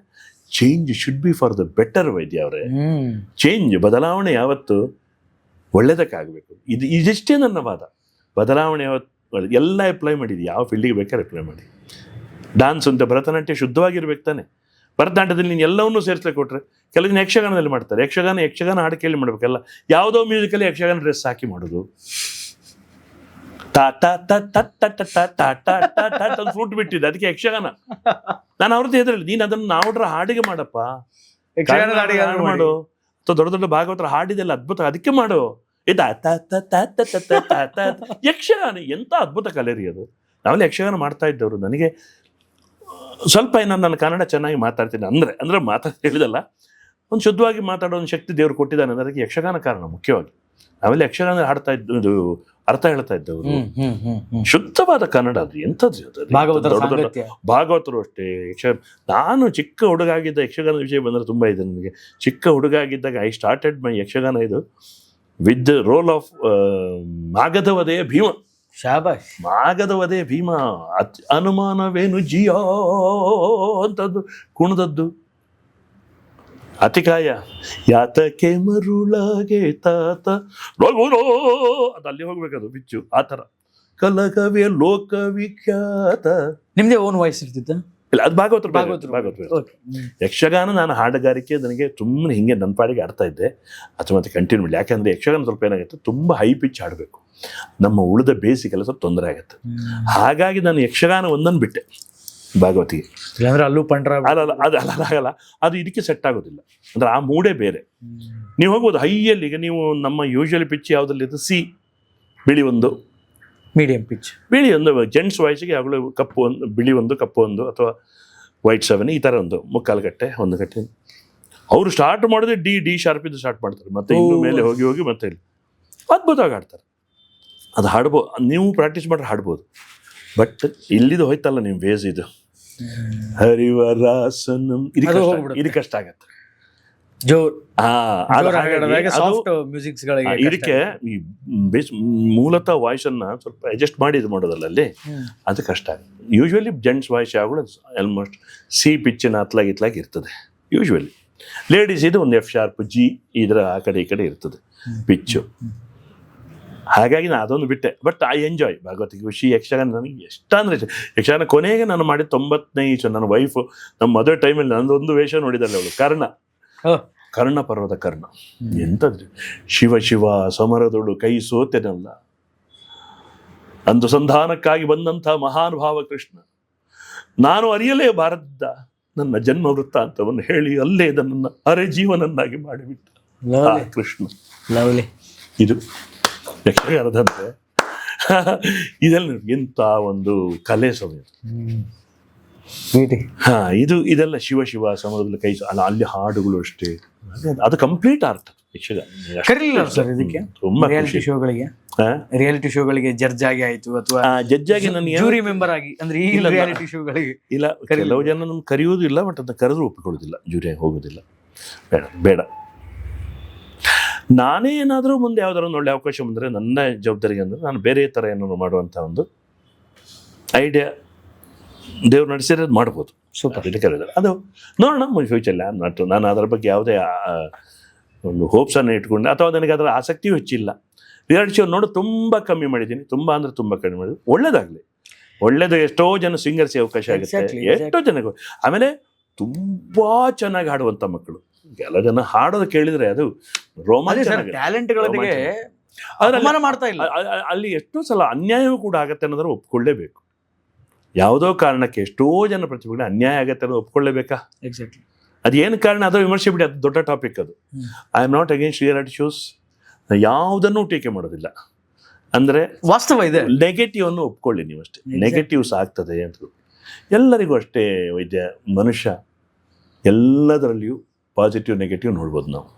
Change should be for the better. ವೈದ್ಯ ಅವರೇ, ಚೇಂಜ್, ಬದಲಾವಣೆ ಯಾವತ್ತು ಒಳ್ಳೇದಕ್ಕಾಗಬೇಕು. ಇದಿಷ್ಟೇ ನನ್ನ ವಾದ. ಬದಲಾವಣೆ ಯಾವತ್ತು ಎಲ್ಲ ಅಪ್ಲೈ ಮಾಡಿದ್ದು, ಯಾವ ಫೀಲ್ಡಿಗೆ ಬೇಕಾದ್ರೆ ಅಪ್ಲೈ ಮಾಡಿ. ಡಾನ್ಸ್ ಅಂತ ಭರತನಾಟ್ಯ ಶುದ್ಧವಾಗಿರ್ಬೇಕು ತಾನೆ. ಭರತನಾಟ್ಯದಲ್ಲಿ ನೀನು ಎಲ್ಲವನ್ನೂ ಸೇರಿಸ್ಲಿಕ್ಕೆ ಕೊಟ್ಟರೆ, ಕೆಲವು ಜನ ಯಕ್ಷಗಾನದಲ್ಲಿ ಮಾಡ್ತಾರೆ. ಯಕ್ಷಗಾನ ಹಾಡು ಕೇಳಿ ಮಾಡಬೇಕಲ್ಲ. ಯಾವುದೋ ಮ್ಯೂಸಿಕಲ್ಲಿ ಯಕ್ಷಗಾನ ಡ್ರೆಸ್ ಹಾಕಿ ಮಾಡೋದು, ಫ್ಲೂಟ್ ಬಿಟ್ಟಿದೆ, ಅದಕ್ಕೆ ಯಕ್ಷಗಾನ. ನಾನು ಅವ್ರದ್ದು ಹೆದರಿಲ್ಲ, ನೀನು ಅದನ್ನು ನಾವುಡ್ರ ಹಾಡಿಗೆ ಮಾಡಪ್ಪ, ಮಾಡು. ಅಥವಾ ದೊಡ್ಡ ಭಾಗವತರ ಹಾಡಿದೆಲ್ಲ ಅದ್ಭುತ, ಅದಕ್ಕೆ ಮಾಡು. ಯಕ್ಷಗಾನ ಎಂತ ಅದ್ಭುತ ಕಲೆ ರೀ ಅದು. ನಾವೆಲ್ಲ ಯಕ್ಷಗಾನ ಮಾಡ್ತಾ ಇದ್ದವರು. ನನಗೆ ಸ್ವಲ್ಪ ನಾನು ಕನ್ನಡ ಚೆನ್ನಾಗಿ ಮಾತಾಡ್ತೀನಿ ಅಂದ್ರೆ ಹೇಳಿದಲ್ಲ, ಒಂದು ಶುದ್ಧವಾಗಿ ಮಾತಾಡೋ ಒಂದು ಶಕ್ತಿ ದೇವರು ಕೊಟ್ಟಿದ್ದಾನೆ ಅನ್ನೋದಕ್ಕೆ ಯಕ್ಷಗಾನ ಕಾರಣ ಮುಖ್ಯವಾಗಿ. ಆಮೇಲೆ ಯಕ್ಷಗಾನ ಹಾಡ್ತಾ ಇದ್ದು ಅರ್ಥ ಹೇಳ್ತಾ ಇದ್ದವರು ಶುದ್ಧವಾದ ಕನ್ನಡ. ಅದು ಎಂಥದ್ದು ಅದು? ದೊಡ್ಡ ದೊಡ್ಡ ಭಾಗವತರು ಅಷ್ಟೇ. ನಾನು ಚಿಕ್ಕ ಹುಡುಗ ಆಗಿದ್ದ ಯಕ್ಷಗಾನ ವಿಷಯ ಬಂದರೆ ತುಂಬ ಇದೆ ನನಗೆ. ಚಿಕ್ಕ ಹುಡುಗ ಆಗಿದ್ದಾಗ ಐ ಸ್ಟಾರ್ಟೆಡ್ ಮೈ ಯಕ್ಷಗಾನ ಇದು ವಿತ್ ರೋಲ್ ಆಫ್ ಮಾಗಧವಧೆಯ ಭೀಮ. ಶಾಬಾಷ್. ಮಾಗಧವಧೆಯ ಭೀಮ, ಅನುಮಾನವೇನು ಜಿಯೋ ಅಂತದ್ದು ಕುಣದದ್ದು. ಅತಿಕಾಯ ಯಾತಕ್ಕೆ ಮರುಳಾಗೆ ತಾತ ಅದು ಅಲ್ಲಿ ಹೋಗ್ಬೇಕದು ಬಿಚ್ಚು ಆ ಥರ. ಕಲಕವೇ ಲೋಕವಿಖ್ಯಾತ. ನಿಮ್ದೇ ಓನ್ ವಾಯ್ಸ್ ಇರ್ತಿತ್ತ? ಇಲ್ಲ, ಅದು ಭಾಗವತರು. ಯಕ್ಷಗಾನ ನಾನು ಹಾಡುಗಾರಿಕೆ ನನಗೆ ಸುಮ್ಮನೆ ಹಿಂಗೆ ನನ್ನ ಪಾಡಿಗೆ ಆಡ್ತಾ ಇದ್ದೆ ಅಥವಾ ಮತ್ತೆ ಕಂಟಿನ್ಯೂ ಮಾಡಿ. ಯಾಕಂದರೆ ಯಕ್ಷಗಾನ ಸ್ವಲ್ಪ ಏನಾಗುತ್ತೆ, ತುಂಬ ಹೈ ಪಿಚ್ ಆಡಬೇಕು, ನಮ್ಮ ಉಳಿದ ಬೇಸಿಗೆಲ್ಲ ಸ್ವಲ್ಪ ತೊಂದರೆ ಆಗುತ್ತೆ. ಹಾಗಾಗಿ ನಾನು ಯಕ್ಷಗಾನ ಒಂದನ್ನು ಬಿಟ್ಟೆ ಭಾಗವತಿಗೆ. ಅಲ್ಲೂ ಪಂಡ್ರ ಆಗಲ್ಲ, ಅದು ಇದಕ್ಕೆ ಸೆಟ್ ಆಗೋದಿಲ್ಲ. ಅಂದರೆ ಆ ಮೂಡೇ ಬೇರೆ. ನೀವು ಹೋಗ್ಬೋದು ಹೈಯಲ್ಲಿ. ಈಗ ನೀವು ನಮ್ಮ ಯೂಶುವಲಿ ಪಿಚ್ ಯಾವುದಲ್ಲಿದೆ, ಸಿ ಬಿಳಿ ಒಂದು, ಮೀಡಿಯಂ ಪಿಚ್, ಬಿಳಿ ಒಂದು. ಜೆಂಟ್ಸ್ ವಾಯ್ಸಿಗೆ ಯಾವಾಗಲೂ ಕಪ್ಪು ಒಂದು, ಬಿಳಿ ಒಂದು, ಕಪ್ಪು ಒಂದು, ಅಥವಾ ವೈಟ್ 7 ಈ ಥರ ಒಂದು ಮುಕ್ಕಾಲು ಗಟ್ಟೆ ಒಂದು ಗಟ್ಟೆ. ಅವರು ಸ್ಟಾರ್ಟ್ ಮಾಡಿದ್ರೆ ಡಿ ಶಾರ್ಪಿದ್ದು ಸ್ಟಾರ್ಟ್ ಮಾಡ್ತಾರೆ, ಮತ್ತೆ ಇನ್ನು ಮೇಲೆ ಹೋಗಿ ಮತ್ತೆ ಇಲ್ಲಿ ಅದ್ಭುತವಾಗಿ ಹಾಡ್ತಾರೆ. ಅದು ಹಾಡ್ಬೋದು, ನೀವು ಪ್ರಾಕ್ಟೀಸ್ ಮಾಡ್ರೆ ಹಾಡ್ಬೋದು. ಬಟ್ ಇಲ್ಲಿದು ಹೋಯ್ತಲ್ಲ ನಿಮ್ಮ ವೇಸ್, ಇದು ಹರಿವರಾಸನಂ, ಇದು ಕಷ್ಟ ಆಗತ್ತೆ. ಇದಕ್ಕೆ ಈ ಮೂಲತಃ ವಾಯ್ಸನ್ನ ಸ್ವಲ್ಪ ಅಡ್ಜಸ್ಟ್ ಮಾಡಿ ಇದು ಮಾಡೋದಲ್ಲ ಅಲ್ಲಿ, ಅದು ಕಷ್ಟ ಆಗುತ್ತೆ. ಯೂಶ್ವಲಿ ಜೆಂಟ್ಸ್ ವಾಯ್ಸ್ ಯಾವಾಗಲೂ ಆಲ್ಮೋಸ್ಟ್ ಸಿ ಪಿಚ್ಚಿನ ಅತ್ಲಾಗಿ ಇರ್ತದೆ ಯೂಶ್ವಲಿ. ಲೇಡೀಸ್ ಇದು ಒಂದು F ಶಾರ್ಪ್ G ಇದರ ಆ ಕಡೆ ಈ ಕಡೆ ಇರ್ತದೆ ಪಿಚ್ಚು. ಹಾಗಾಗಿ ನಾನು ಅದೊಂದು ಬಿಟ್ಟೆ. ಬಟ್ ಐ ಎಂಜಾಯ್ ಭಾಗವತಿಗೆ ಖುಷಿ. ಯಕ್ಷಗಾನ ನನಗೆ ಎಷ್ಟಂದ್ರೆ ಯಕ್ಷಗಾನ ಕೊನೆಗೆ ನಾನು ಮಾಡಿದ 95. ನನ್ನ ವೈಫು ನಮ್ಮ ಮದುವೆ ಟೈಮಲ್ಲಿ ನನ್ನದೊಂದು ವೇಷ ನೋಡಿದಲ್ಲಿ ಅವಳು ಕರ್ಣ ಪರ್ವತ ಕರ್ಣ. ಎಂಥದ್ದು ಶಿವ ಸಮರದೊಳು ಕೈ ಸೋತೆನಲ್ಲ, ಅಂದು ಸಂಧಾನಕ್ಕಾಗಿ ಬಂದಂಥ ಮಹಾನುಭಾವ ಕೃಷ್ಣ, ನಾನು ಅರಿಯಲೇ ಬಾರದಿದ್ದ ನನ್ನ ಜನ್ಮ ವೃತ್ತಾಂತವನ್ನು ಹೇಳಿ ಅಲ್ಲೇ ನನ್ನ ಅರೆ ಜೀವನನ್ನಾಗಿ ಮಾಡಿಬಿಟ್ಟ ಕೃಷ್ಣ. ಇದು ಯಕ್ಷಗಾನದಂತೆ ಇದೆಲ್ಲ ಎಂಥ ಒಂದು ಕಲೆ ಸಮಯ. ಇದೆಲ್ಲ ಶಿವ ಸಮರದಲ್ಲಿ ಕೈ ಅಲ್ಲಿ ಹಾಡುಗಳು ಅಷ್ಟೇ. ಅದು ಕಂಪ್ಲೀಟ್ ಆರ್ಟ್ ಯಕ್ಷಗಾನ. ತುಂಬಾ ರಿಯಾಲಿಟಿ ಶೋಗಳಿಗೆ ಜಡ್ಜ್ ಆಗಿ ಆಯ್ತು, ಅಥವಾ ಜಡ್ಜ್ ಆಗಿ ನನಗೆ ಜೂರಿ ಮೆಂಬರ್ ಆಗಿ, ಅಂದ್ರೆ ಈ ರಿಯಾಲಿಟಿ ಶೋಗಳಿಗೆ ಇಲ್ಲ, ಕೆಲವು ಜನ ನಮ್ಗೆ ಕರೆಯೋದು ಇಲ್ಲ, ಬಟ್ ಅದನ್ನ ಕರೆದ್ರು ಒಪ್ಪಿಕೊಳ್ಳೋದಿಲ್ಲ, ಜೂರಿಯಾಗಿ ಹೋಗೋದಿಲ್ಲ. ಬೇಡ ನಾನೇ ಏನಾದರೂ ಮುಂದೆ ಯಾವ್ದಾದ್ರು ಒಂದು ಒಳ್ಳೆ ಅವಕಾಶ ಬಂದರೆ ನನ್ನ ಜವಾಬ್ದಾರಿಗೆ ಅಂದರೆ ನಾನು ಬೇರೆ ಥರ ಏನಾದ್ರು ಮಾಡುವಂಥ ಒಂದು ಐಡಿಯಾ ದೇವ್ರು ನಡೆಸಿರೋದು ಮಾಡ್ಬೋದು. ಅದಕ್ಕೆ ಕರೆಯೋದು ಅದು ನೋಡೋಣ ಫ್ಯೂಚರ್ಲಿ. ನಾನು ಅದರ ಬಗ್ಗೆ ಯಾವುದೇ ಒಂದು ಹೋಪ್ಸನ್ನು ಇಟ್ಕೊಂಡು ಅಥವಾ ನನಗೆ ಅದರ ಆಸಕ್ತಿಯೂ ಹೆಚ್ಚಿಲ್ಲ. ರಿಯಾಲಿಟಿ ಶೋ ನೋಡು ತುಂಬ ಕಮ್ಮಿ ಮಾಡಿದ್ದೀನಿ, ತುಂಬ ಅಂದರೆ ತುಂಬ ಕಮ್ಮಿ ಮಾಡಿದ್ದೀನಿ. ಒಳ್ಳೇದಾಗಲಿ, ಒಳ್ಳೇದು. ಎಷ್ಟೋ ಜನ ಸಿಂಗರ್ಸ್ಗೆ ಅವಕಾಶ ಆಗುತ್ತೆ, ಎಷ್ಟೋ ಜನಕ್ಕೆ. ಆಮೇಲೆ ತುಂಬ ಚೆನ್ನಾಗಿ ಹಾಡುವಂಥ ಮಕ್ಕಳು, ಎಲ್ಲ ಜನ ಹಾಡೋದು ಕೇಳಿದರೆ ಅದು ರೋಮಾಂಚನ. ಅಲ್ಲಿ ಎಷ್ಟೋ ಸಲ ಅನ್ಯಾಯವೂ ಕೂಡ ಆಗತ್ತೆ ಅನ್ನೋದ್ರ ಒಪ್ಕೊಳ್ಳೇಬೇಕು. ಯಾವುದೋ ಕಾರಣಕ್ಕೆ ಎಷ್ಟೋ ಜನ ಪ್ರತಿಭೆಗಳು ಅನ್ಯಾಯ ಆಗತ್ತೆ ಅನ್ನೋದು ಒಪ್ಕೊಳ್ಳೇಬೇಕಾ? ಎಕ್ಸಾಕ್ಟ್ಲಿ. ಅದೇನು ಕಾರಣ ಅದು ವಿಮರ್ಶೆ ಬಿಡಿ, ಅದು ದೊಡ್ಡ ಟಾಪಿಕ್. ಅದು I am not against reality shows. ಯಾವುದನ್ನು ಟೀಕೆ ಮಾಡೋದಿಲ್ಲ. ಅಂದರೆ ವಾಸ್ತವ ಇದೆ, ನೆಗೆಟಿವನ್ನು ಒಪ್ಕೊಳ್ಳಿ ನೀವು ಅಷ್ಟೇ. ನೆಗೆಟಿವ್ಸ್ ಆಗ್ತದೆ ಅಂತ ಎಲ್ಲರಿಗೂ ಅಷ್ಟೇ. ಮನುಷ್ಯ ಎಲ್ಲದರಲ್ಲಿಯೂ ಪಾಸಿಟಿವ್ ನೆಗೆಟಿವ್ ನೋಡ್ಬೋದು. ನಾವು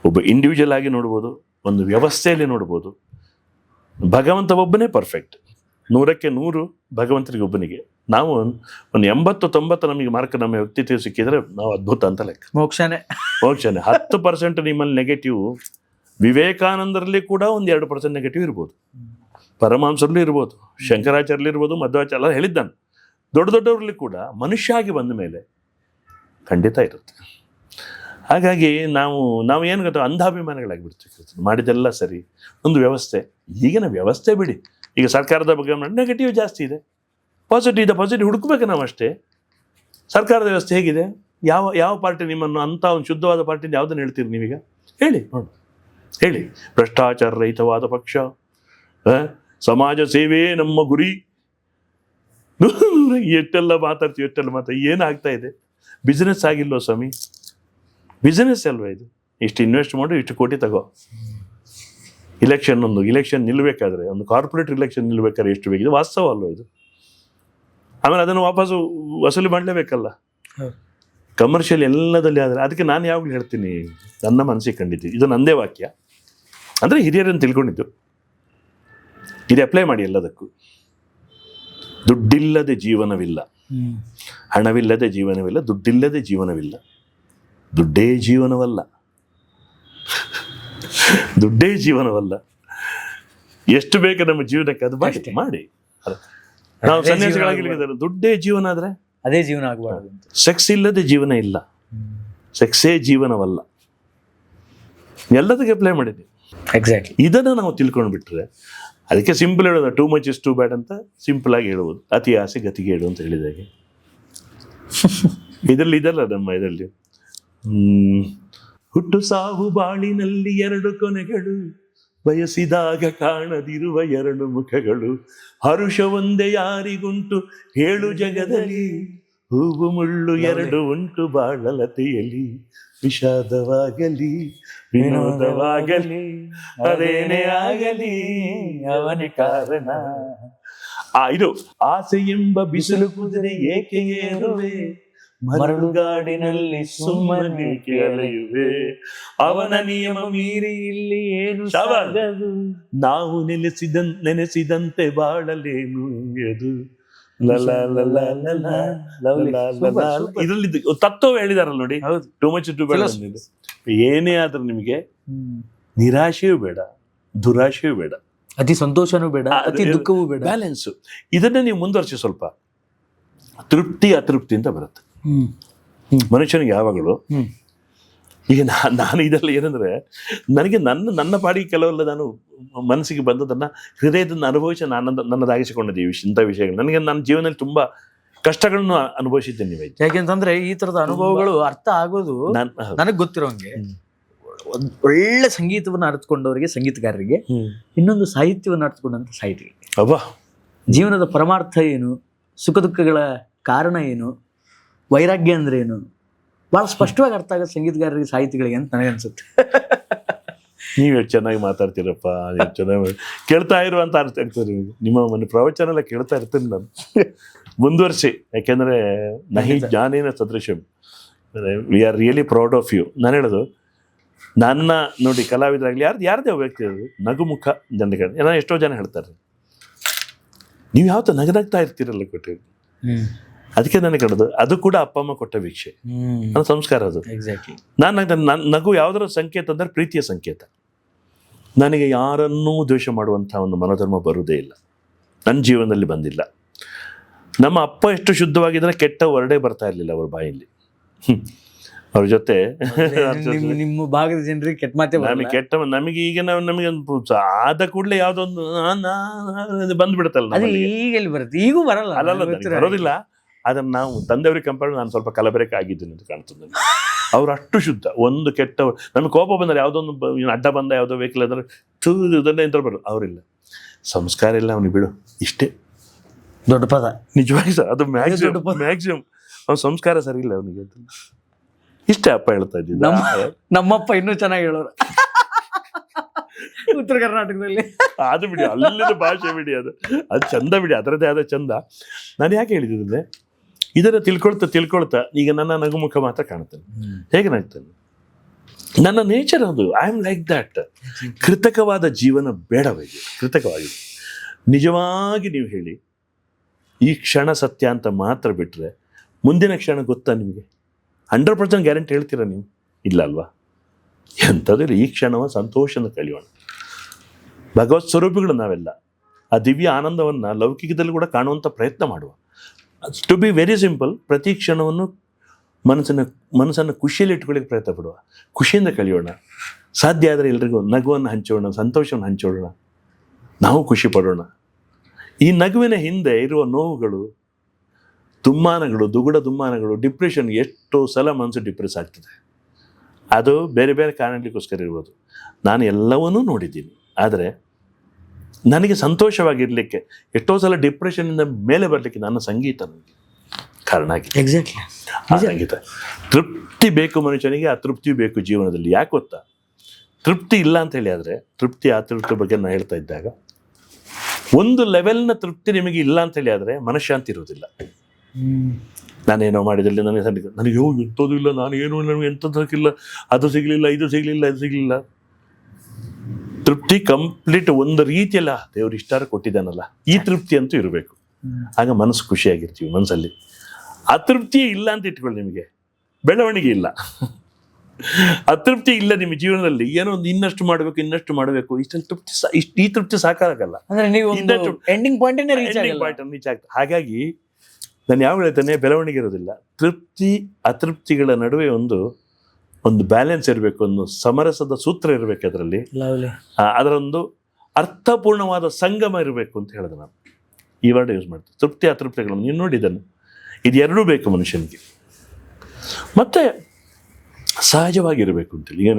ಒಬ್ಬ ಇಂಡಿವಿಜುವಲ್ ಆಗಿ ನೋಡ್ಬೋದು, ಒಂದು ವ್ಯವಸ್ಥೆಯಲ್ಲಿ ನೋಡ್ಬೋದು. ಭಗವಂತ ಒಬ್ಬನೇ ಪರ್ಫೆಕ್ಟ್, 100ಕ್ಕೆ 100 ಭಗವಂತನಿಗೆ ಒಬ್ಬನಿಗೆ. ನಾವು ಒಂದು 80-90 ನಮಗೆ ಮಾರ್ಕ್ ನಮ್ಮ ವ್ಯಕ್ತಿತ್ವ ಸಿಕ್ಕಿದ್ರೆ ನಾವು ಅದ್ಭುತ ಅಂತ ಲೆಕ್ಕ. ಮೋಕ್ಷನೇ 10% ನಿಮ್ಮಲ್ಲಿ ನೆಗೆಟಿವ್. ವಿವೇಕಾನಂದರಲ್ಲಿ ಕೂಡ ಒಂದು 2% ನೆಗೆಟಿವ್ ಇರ್ಬೋದು, ಪರಮಹಂಸರಲ್ಲೂ ಇರ್ಬೋದು, ಶಂಕರಾಚಾರ್ಯರಲ್ಲಿ ಇರ್ಬೋದು, ಮಧ್ವಾಚಾರ್ಯ ಹೇಳಿದ್ದಾನೆ. ದೊಡ್ಡವರಲ್ಲಿ ಕೂಡ ಮನುಷ್ಯ ಆಗಿ ಬಂದ ಮೇಲೆ ಖಂಡಿತ ಇರುತ್ತೆ. ಹಾಗಾಗಿ ನಾವು ಏನು ಗೊತ್ತಾ, ಅಂಧಾಭಿಮಾನಿಗಳಾಗಿಬಿಡ್ತೀವಿ. ಮಾಡಿದೆಲ್ಲ ಸರಿ, ಒಂದು ವ್ಯವಸ್ಥೆ. ಈಗಿನ ವ್ಯವಸ್ಥೆ ಬಿಡಿ, ಈಗ ಸರ್ಕಾರದ ಬಗ್ಗೆ ನೆಗೆಟಿವ್ ಜಾಸ್ತಿ ಇದೆ. ಪಾಸಿಟಿವ್ ಹುಡುಕ್ಬೇಕು ನಾವು ಅಷ್ಟೇ. ಸರ್ಕಾರದ ವ್ಯವಸ್ಥೆ ಹೇಗಿದೆ, ಯಾವ ಪಾರ್ಟಿ ನಿಮ್ಮನ್ನು ಅಂಥ ಒಂದು ಶುದ್ಧವಾದ ಪಾರ್ಟಿಯಿಂದ ಯಾವುದನ್ನು ಹೇಳ್ತೀರಿ ನೀವೀಗ? ಹೇಳಿ. ಭ್ರಷ್ಟಾಚಾರ ರಹಿತವಾದ ಪಕ್ಷ, ಸಮಾಜ ಸೇವೆ ನಮ್ಮ ಗುರಿ. ಎಷ್ಟೆಲ್ಲ ಮಾತಾಡ್ತೀವಿ, ಏನಾಗ್ತಾ ಇದೆ? ಬಿಸ್ನೆಸ್ ಆಗಿಲ್ವೋ ಸ್ವಾಮಿ? ಬಿಸ್ನೆಸ್ ಅಲ್ವಾ ಇದು? ಇಷ್ಟು ಇನ್ವೆಸ್ಟ್ ಮಾಡಿ ಇಷ್ಟು ಕೋಟಿ ತಗೋ. ಇಲೆಕ್ಷನ್ ನಿಲ್ಲಬೇಕಾದ್ರೆ, ಒಂದು ಕಾರ್ಪೊರೇಟ್ ಇಲೆಕ್ಷನ್ ನಿಲ್ಲಬೇಕಾದ್ರೆ ಎಷ್ಟು ಬೇಕಿದೆ? ವಾಸ್ತವ ಅಲ್ವ ಇದು? ಆಮೇಲೆ ಅದನ್ನು ವಾಪಸ್ಸು ವಸೂಲಿ ಮಾಡಲೇಬೇಕಲ್ಲ. ಕಮರ್ಷಿಯಲ್ ಎಲ್ಲದಲ್ಲಿ ಆದರೆ ಅದಕ್ಕೆ ನಾನು ಯಾವಾಗಲೂ ಹೇಳ್ತೀನಿ, ನನ್ನ ಮನಸ್ಸಿಗೆ ಕಂಡಿದ್ದು ಇದು ನನ್ನದೇ ವಾಕ್ಯ, ಅಂದರೆ ಹಿರಿಯರನ್ನು ತಿಳ್ಕೊಂಡಿದ್ದು, ಇದು ಅಪ್ಲೈ ಮಾಡಿ ಎಲ್ಲದಕ್ಕೂ. ದುಡ್ಡಿಲ್ಲದೆ ಜೀವನವಿಲ್ಲ, ಹಣವಿಲ್ಲದೆ ಜೀವನವಿಲ್ಲ, ದುಡ್ಡಿಲ್ಲದೆ ಜೀವನವಿಲ್ಲ, ದುಡ್ಡೇ ಜೀವನವಲ್ಲ, ದುಡ್ಡೇ ಜೀವನವಲ್ಲ. ಎಷ್ಟು ಬೇಕು ನಮ್ಮ ಜೀವನಕ್ಕೆ ಅದು ಮಾಡಿ. ನಾವು ಸನ್ಯಾಸಿಗಳಾಗಿ ದುಡ್ಡೇ ಜೀವನ ಆದರೆ ಅದೇ ಜೀವನ ಆಗಬಾರ್ದು. ಸೆಕ್ಸ್ ಇಲ್ಲದೆ ಜೀವನ ಇಲ್ಲ, ಸೆಕ್ಸೇ ಜೀವನವಲ್ಲ. ಎಲ್ಲದಕ್ಕೆ ಅಪ್ಲೈ ಮಾಡಿದ್ವಿ. ಎಕ್ಸಾಕ್ಟ್ಲಿ. ಇದನ್ನು ನಾವು ತಿಳ್ಕೊಂಡು ಬಿಟ್ರೆ, ಅದಕ್ಕೆ ಸಿಂಪಲ್ ಹೇಳೋದು, too much is too bad ಅಂತ ಸಿಂಪಲ್ ಆಗಿ ಹೇಳುವುದು. ಅತಿ ಆಸೆ ಗತಿಗೆ ಹೇಳು ಅಂತ ಹೇಳಿದಾಗೆ ಇದರಲ್ಲಿ ಇದಲ್ಲ ನಮ್ಮ ಇದರಲ್ಲಿ. ಹುಟ್ಟು ಸಾವು ಬಾಳಿನಲ್ಲಿ ಎರಡು ಕೊನೆಗಳು, ಬಯಸಿದಾಗ ಕಾಣದಿರುವ ಎರಡು ಮುಖಗಳು, ಹರುಷ ಒಂದೇ ಯಾರಿಗುಂಟು ಹೇಳು ಜಗದಲ್ಲಿ, ಹೂವು ಮುಳ್ಳು ಎರಡು ಉಂಟು ಬಾಳಲತೆಯಲ್ಲಿ, ವಿಷಾದವಾಗಲಿ ವಿನೋದವಾಗಲಿ ಅದೇನೇ ಆಗಲಿ ಅವನೇ ಕಾರಣ. ಇದು ಆಸೆ ಎಂಬ ಬಿಸಿಲು ಕುದುರೆ ಏಕೆ ಏರುವೆ, ಮರಳುಗಾಡಿನಲ್ಲಿ ಸುಮ್ಮನೆ ಅಲೆಯುವೆ, ಅವನ ನಿಯಮ ಮೀರಿ ಇಲ್ಲಿ ಏನು ಸಾಗದು, ನಾವು ನೆನೆಸಿದಂತೆ ಬಾಳಲೇನು ಎದು. ಇದರಲ್ಲಿ ತತ್ವ ಹೇಳಿದಾರಲ್ಲ ನೋಡಿ, ಟೂ ಮಚ್ ಟು ಬೇಡ. ಏನೇ ಆದ್ರೂ ನಿಮಗೆ ನಿರಾಶೆಯೂ ಬೇಡ, ದುರಾಶೆಯೂ ಬೇಡ, ಅತಿ ಸಂತೋಷನೂ ಬೇಡ, ಅತಿ ದುಃಖವೂ ಬೇಡ, ಬ್ಯಾಲೆನ್ಸು. ಇದನ್ನ ನೀವು ಮುಂದುವರಿಸಿ, ಸ್ವಲ್ಪ ತೃಪ್ತಿ ಅತೃಪ್ತಿ ಅಂತ ಬರುತ್ತೆ ಮನುಷ್ಯನಿಗೆ ಯಾವಾಗಲೂ. ಈಗ ನಾನು ಇದರಲ್ಲಿ ಏನಂದ್ರೆ, ನನಗೆ ನನ್ನ ಪಾಡಿಗೆ ಕೆಲವೆಲ್ಲ ನಾನು ಮನಸ್ಸಿಗೆ ಬಂದದನ್ನ ಹೃದಯದಿಂದ ಅನುಭವಿಸಿ ನನ್ನದಾಗಿಸಿಕೊಂಡಿದ್ದೀವಿ ಇಂಥ ವಿಷಯಗಳು. ನನಗೆ ನನ್ನ ಜೀವನದಲ್ಲಿ ತುಂಬಾ ಕಷ್ಟಗಳನ್ನು ಅನುಭವಿಸಿದ್ದೇನೆ ನೀವು. ಯಾಕೆಂತಂದ್ರೆ ಈ ತರದ ಅನುಭವಗಳು ಅರ್ಥ ಆಗೋದು ನನಗೆ ಗೊತ್ತಿರೋಂಗೆ, ಒಳ್ಳೆ ಸಂಗೀತವನ್ನು ಅರ್ಥಕೊಂಡವರಿಗೆ, ಸಂಗೀತಗಾರರಿಗೆ, ಇನ್ನೊಂದು ಸಾಹಿತ್ಯವನ್ನು ಅರ್ಥಕೊಂಡಂತ ಸಾಹಿತಿಗಳಿಗೆ ಅಬ್ಬಾ ಜೀವನದ ಪರಮಾರ್ಥ ಏನು, ಸುಖ ದುಃಖಗಳ ಕಾರಣ ಏನು, ವೈರಾಗ್ಯ ಅಂದ್ರೆ ಏನು, ಬಹಳ ಸ್ಪಷ್ಟವಾಗಿ ಅರ್ಥ ಆಗೋದು ಸಂಗೀತಗಾರರಿಗೆ, ಸಾಹಿತಿಗಳಿಗೆ ಅಂತ ನನಗನ್ಸುತ್ತೆ. ನೀವು ಚೆನ್ನಾಗಿ ಮಾತಾಡ್ತೀರಪ್ಪ, ನೀವು ಚೆನ್ನಾಗಿ ಕೇಳ್ತಾ ಇರು ಅಂತ ಅರ್ಥ ಆಗ್ತದೆ ನಿಮಗೆ. ನಿಮ್ಮ ಪ್ರವಚನ ಎಲ್ಲ ಕೇಳ್ತಾ ಇರ್ತೀನಿ ನಾನು. ಮುಂದುವರಿಸಿ, ಯಾಕೆಂದರೆ ನಹಿ ಜ್ಞಾನೇನ ಸದೃಶಂ, we are really proud of you. ನಾನು ಹೇಳೋದು, ನನ್ನ ನೋಡಿ ಕಲಾವಿದರಾಗಲಿ ಯಾರದೇ ವ್ಯಕ್ತಿ ಅದು ನಗುಮುಖ ಜನಗಳು, ಏನೋ ಎಷ್ಟೋ ಜನ ಹೇಳ್ತಾರೆ, ನೀವು ಯಾವತ್ತೂ ನಗನಗ್ತಾ ಇರ್ತೀರಲ್ಲ ಕೊಟ್ಟಿರಿ. ಅದಕ್ಕೆ ನನಗೆ ಹೇಳೋದು, ಅದು ಕೂಡ ಅಪ್ಪ ಅಮ್ಮ ಕೊಟ್ಟ ಭಿಕ್ಷೆ, ನನ್ನ ಸಂಸ್ಕಾರ ಅದು. ನಾನು ನಗು ಯಾವುದರ ಸಂಕೇತ ಅಂದರೆ ಪ್ರೀತಿಯ ಸಂಕೇತ. ನನಗೆ ಯಾರನ್ನೂ ದ್ವೇಷ ಮಾಡುವಂಥ ಒಂದು ಮನೋಧರ್ಮ ಬರುವುದೇ ಇಲ್ಲ, ನನ್ನ ಜೀವನದಲ್ಲಿ ಬಂದಿಲ್ಲ. ನಮ್ಮ ಅಪ್ಪ ಎಷ್ಟು ಶುದ್ಧವಾಗಿದ್ದರೆ ಕೆಟ್ಟ ಹೊರಡೆ ಬರ್ತಾ ಇರಲಿಲ್ಲ ಅವ್ರ ಬಾಯಲ್ಲಿ. ಅವ್ರ ಜೊತೆ ನಿಮ್ಮ ಭಾಗದ ಜನರಿಗೆ ಕೆಟ್ಟ ಮಾತೆ ಕೆಟ್ಟ ನಮಗೆ ಈಗ ನಮಗೆ ಆದ ಕೂಡಲೇ ಯಾವುದೊಂದು ಬಂದ್ಬಿಡುತ್ತಲ್ಲ, ಈಗ ಬರುತ್ತೆ, ಈಗೂ ಬರಲ್ಲ, ಬರೋದಿಲ್ಲ. ಅದನ್ನು ನಾವು ತಂದೆಯವ್ರಿಗೆ ಕಂಪೇರ್ ನಾನು ಸ್ವಲ್ಪ ಕಲಬೆರಕೆ ಆಗಿದ್ದೀನಿ ಅಂತ ಕಾಣ್ತದೆ. ಅವ್ರು ಅಷ್ಟು ಶುದ್ಧ. ಒಂದು ಕೆಟ್ಟ ನಮಗೆ ಕೋಪ ಬಂದರೆ ಯಾವುದೊಂದು ಅಡ್ಡ ಬಂದ ಯಾವುದೋ ವೆಹಿಕಲ್ ಅಂದರೆ ಇದನ್ನೇ ಅಂತ ಬರೋದು. ಅವರಿಲ್ಲ, ಸಂಸ್ಕಾರ ಇಲ್ಲ ಅವನಿಗೆ, ಬಿಡು, ಇಷ್ಟೇ ದೊಡ್ಡ ಪದ. ನಿಜವಾಗಿ ಸರ್, ಅದು ಮ್ಯಾಕ್ಸಿಮಮ್ ಅವ್ನ ಸಂಸ್ಕಾರ ಸರಿ ಇಲ್ಲ ಅವನಿಗೆ. ಇಷ್ಟೇ ಅಪ್ಪ ಹೇಳ್ತಾ ಇದ್ದಿದ್ದ. ನಮ್ಮಪ್ಪ ಇನ್ನೂ ಚೆನ್ನಾಗಿ ಹೇಳೋರು ಉತ್ತರ ಕರ್ನಾಟಕದಲ್ಲಿ. ಅದು ಬಿಡಿ, ಅಲ್ಲಿನ ಭಾಷೆ ಬಿಡಿ, ಅದು ಚಂದ ಬಿಡಿ, ಅದರದ್ದೇ ಆದ ಚಂದ. ನಾನು ಯಾಕೆ ಹೇಳಿದ್ರೆ, ಇದನ್ನು ತಿಳ್ಕೊಳ್ತಾ ಈಗ ನನ್ನ ನಗುಮುಖ ಮಾತ್ರ ಕಾಣ್ತೇನೆ, ಹೇಗೆ ನಗ್ತೇನೆ. ನನ್ನ ನೇಚರ್ ಅದು, ಐ ಆಮ್ ಲೈಕ್ ದ್ಯಾಟ್. ಕೃತಕವಾದ ಜೀವನ ಬೇಡವಾಗಿ, ಕೃತಕವಾಗಿದೆ. ನಿಜವಾಗಿ ನೀವು ಹೇಳಿ, ಈ ಕ್ಷಣ ಸತ್ಯ ಅಂತ ಮಾತ್ರ ಬಿಟ್ಟರೆ ಮುಂದಿನ ಕ್ಷಣ ಗೊತ್ತಾ ನಿಮಗೆ? 100% ಗ್ಯಾರಂಟಿ ಹೇಳ್ತೀರಾ ನೀವು? ಇಲ್ಲ ಅಲ್ವಾ? ಎಂಥದಿಲ್ಲ, ಈ ಕ್ಷಣವ ಸಂತೋಷನ ಕಳೆಯೋಣ. ಭಗವತ್ ಸ್ವರೂಪಿಗಳು ನಾವೆಲ್ಲ. ಆ ದಿವ್ಯ ಆನಂದವನ್ನು ಲೌಕಿಕದಲ್ಲಿ ಕೂಡ ಕಾಣುವಂಥ ಪ್ರಯತ್ನ ಮಾಡುವ. ಟು ಬಿ ವೆರಿ ಸಿಂಪಲ್, ಪ್ರತಿ ಕ್ಷಣವನ್ನು ಮನಸ್ಸನ್ನು ಖುಷಿಯಲ್ಲಿ ಇಟ್ಕೊಳ್ಳಿಕ್ಕೆ ಪ್ರಯತ್ನ ಪಡುವ, ಖುಷಿಯಿಂದ ಕಳೆಯೋಣ. ಸಾಧ್ಯ ಆದರೆ ಎಲ್ರಿಗೂ ನಗುವನ್ನು ಹಂಚೋಣ, ಸಂತೋಷವನ್ನು ಹಂಚೋಣ, ನಾವು ಖುಷಿ ಪಡೋಣ. ಈ ನಗುವಿನ ಹಿಂದೆ ಇರುವ ನೋವುಗಳು, ದುಮ್ಮಾನಗಳು, ದುಮ್ಮಾನಗಳು, ಡಿಪ್ರೆಷನ್, ಎಷ್ಟೋ ಸಲ ಮನಸ್ಸು ಡಿಪ್ರೆಸ್ ಆಗ್ತದೆ. ಅದು ಬೇರೆ ಬೇರೆ ಕಾರಣಗಳಿಗೋಸ್ಕರ ಇರ್ಬೋದು. ನಾನು ಎಲ್ಲವನ್ನೂ ನೋಡಿದ್ದೀನಿ. ಆದರೆ ನನಗೆ ಸಂತೋಷವಾಗಿರಲಿಕ್ಕೆ, ಎಷ್ಟೋ ಸಲ ಡಿಪ್ರೆಷನ್ನಿಂದ ಮೇಲೆ ಬರಲಿಕ್ಕೆ ನನ್ನ ಸಂಗೀತ ನನಗೆ ಕಾರಣ ಆಗಿದೆ. ಎಕ್ಸಾಕ್ಟ್ಲಿ. ಆ ಸಂಗೀತ. ತೃಪ್ತಿ ಬೇಕು ಮನುಷ್ಯನಿಗೆ, ಅತೃಪ್ತಿಯೂ ಬೇಕು ಜೀವನದಲ್ಲಿ. ಯಾಕೆ ಗೊತ್ತಾ? ತೃಪ್ತಿ ಇಲ್ಲ ಅಂತ ಹೇಳಿ, ಆದರೆ ತೃಪ್ತಿ ಅತೃಪ್ತಿ ಬಗ್ಗೆ ನಾನು ಹೇಳ್ತಾ ಇದ್ದಾಗ, ಒಂದು ಲೆವೆಲ್ನ ತೃಪ್ತಿ ನಿಮಗೆ ಇಲ್ಲ ಅಂತ ಹೇಳಿ ಆದರೆ ಮನಃಶಾಂತಿ ಇರೋದಿಲ್ಲ. ನಾನೇನೋ ಮಾಡಿದಲ್ಲಿ ನನಗೆ ಎಂಥದ್ದು ಇಲ್ಲ, ನಾನು ಏನು ನನಗೆ ಎಂಥದ್ದಕ್ಕಿಲ್ಲ, ಅದು ಸಿಗಲಿಲ್ಲ, ಇದು ಸಿಗಲಿಲ್ಲ, ಇದು ಸಿಗಲಿಲ್ಲ. ತೃಪ್ತಿ ಕಂಪ್ಲೀಟ್ ಒಂದು ರೀತಿಯಲ್ಲ, ದೇವ್ರು ಇಷ್ಟಾರ ಕೊಟ್ಟಿದ್ದಾನಲ್ಲ, ಈ ತೃಪ್ತಿ ಅಂತೂ ಇರಬೇಕು. ಆಗ ಮನಸ್ಸು ಖುಷಿಯಾಗಿರ್ತೀವಿ. ಮನಸ್ಸಲ್ಲಿ ಅತೃಪ್ತಿ ಇಲ್ಲ ಅಂತ ಇಟ್ಕೊಳ್ಳಿ, ನಿಮಗೆ ಬೆಳವಣಿಗೆ ಇಲ್ಲ. ಅತೃಪ್ತಿ ಇಲ್ಲ ನಿಮ್ಮ ಜೀವನದಲ್ಲಿ, ಏನೋ ಒಂದು ಇನ್ನಷ್ಟು ಮಾಡಬೇಕು, ಇಷ್ಟಲ್ಲಿ ತೃಪ್ತಿ ಈ ತೃಪ್ತಿ ಸಾಕಾಗಲ್ಲ. ಅಂದ್ರೆ ನೀವು ಎಂಡಿಂಗ್ ಪಾಯಿಂಟ್ ರೀಚ್ ಆಗ್ತದೆ. ಹಾಗಾಗಿ ನಾನು ಯಾವ ಹೇಳ್ತೇನೆ, ಬೆಳವಣಿಗೆ ಇರೋದಿಲ್ಲ. ತೃಪ್ತಿ ಅತೃಪ್ತಿಗಳ ನಡುವೆ ಒಂದು ಬ್ಯಾಲೆನ್ಸ್ ಇರಬೇಕು, ಒಂದು ಸಮರಸದ ಸೂತ್ರ ಇರಬೇಕು. ಅದರಲ್ಲಿ ಅದರೊಂದು ಅರ್ಥಪೂರ್ಣವಾದ ಸಂಗಮ ಇರಬೇಕು ಅಂತ ಹೇಳಿದೆ ನಾನು. ಈ ವರ್ಡ್ ಯೂಸ್ ಮಾಡ್ತೀನಿ, ತೃಪ್ತಿ ಅತೃಪ್ತಿಗಳನ್ನು. ನೀವು ನೋಡಿದ್ದನ್ನು, ಇದು ಎರಡೂ ಬೇಕು ಮನುಷ್ಯನಿಗೆ. ಮತ್ತೆ ಸಹಜವಾಗಿರಬೇಕು ಅಂತೇಳಿ. ಈಗ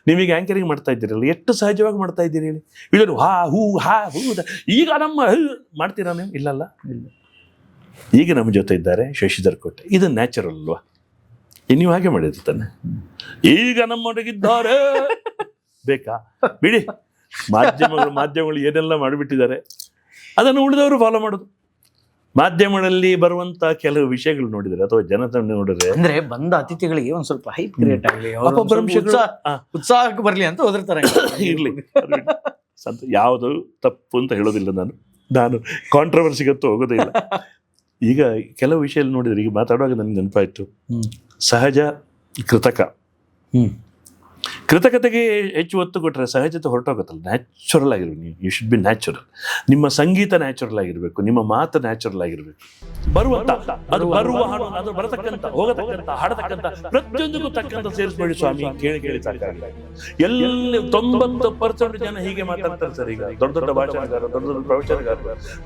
ನೀವೀಗ ಆ್ಯಂಕರಿಂಗ್ ಮಾಡ್ತಾ ಇದ್ದೀರಲ್ಲ, ಎಷ್ಟು ಸಹಜವಾಗಿ ಮಾಡ್ತಾ ಇದ್ದೀರಿ ಹೇಳಿ. ಇದನ್ನು ಹೂ ಈಗ ನಮ್ಮ ಮಾಡ್ತೀರಾ ನೀವು? ಇಲ್ಲಲ್ಲ. ಈಗ ನಮ್ಮ ಜೊತೆ ಇದ್ದಾರೆ ಶಶಿಧರ್ ಕೋಟೆ, ಇದು ನ್ಯಾಚುರಲ್ ಅಲ್ವಾ? ನೀವು ಹಾಗೆ ಮಾಡಿರ್ತಾನೆ. ಈಗ ನಮ್ಮೊಳಗಿದ್ದಾರೆ ಬೇಕಾ ಬಿಡಿ. ಮಾಧ್ಯಮಗಳು ಏನೆಲ್ಲ ಮಾಡಿಬಿಟ್ಟಿದ್ದಾರೆ, ಅದನ್ನು ಉಳಿದವರು ಫಾಲೋ ಮಾಡೋದು. ಮಾಧ್ಯಮಗಳಲ್ಲಿ ಬರುವಂತ ಕೆಲವು ವಿಷಯಗಳು ನೋಡಿದರೆ ಅಥವಾ ಜನತಂಡ ನೋಡಿದ್ರೆ, ಅಂದ್ರೆ ಬಂದ ಅತಿಥಿಗಳಿಗೆ ಒಂದ್ ಸ್ವಲ್ಪ ಹೈಪ್ ಕ್ರಿಯೇಟ್ ಆಗಲಿ, ಉತ್ಸಾಹಕ್ಕೆ ಬರ್ಲಿ ಅಂತ ಓದಿರ್ತಾರೆ. ಇರ್ಲಿ, ಯಾವುದು ತಪ್ಪು ಅಂತ ಹೇಳೋದಿಲ್ಲ. ನಾನು ಕಾಂಟ್ರವರ್ಸಿಗಂತೂ ಹೋಗೋದೇ ಇಲ್ಲ. ಈಗ ಕೆಲವು ವಿಷಯ ನೋಡಿದ್ರೆ, ಈಗ ಮಾತಾಡುವಾಗ ನನಗೆ ನೆನಪಾಯ್ತು, ಸಹಜ ಕೃತಕ. ಕೃತಕತೆಗೆ ಹೆಚ್ಚು ಒತ್ತು ಕೊಟ್ಟರೆ ಸಹಜತೆ ಹೊರಟೋಗುತ್ತಲ್ಲ. ನ್ಯಾಚುರಲ್ ಆಗಿರ್ಬೇಕು. You should be natural. ನಿಮ್ಮ ಸಂಗೀತ ನ್ಯಾಚುರಲ್ ಆಗಿರಬೇಕು, ನಿಮ್ಮ ಮಾತು ನ್ಯಾಚುರಲ್ ಆಗಿರಬೇಕು. ಬರುವ ಹಾಡು, ಅದು ಬರತಕ್ಕಂಥ, ಹೋಗತಕ್ಕಂಥ, ಹಾಡತಕ್ಕಂಥ ಪ್ರತಿಯೊಂದಕ್ಕೂ ತಕ್ಕಂಥ ಸೇರಿಸ್ಬೇಡಿ ಸ್ವಾಮಿ. ಕೇಳಿ ಸಾಕಾಗಿಲ್ಲ. ಎಲ್ಲಿ 90% ಜನ ಹೀಗೆ ಮಾತಾಡ್ತಾರೆ ಸರ್. ಈಗ ದೊಡ್ಡ ಭಾಷಣಗಾರ, ದೊಡ್ಡ ಪ್ರವಚನಗಾರ,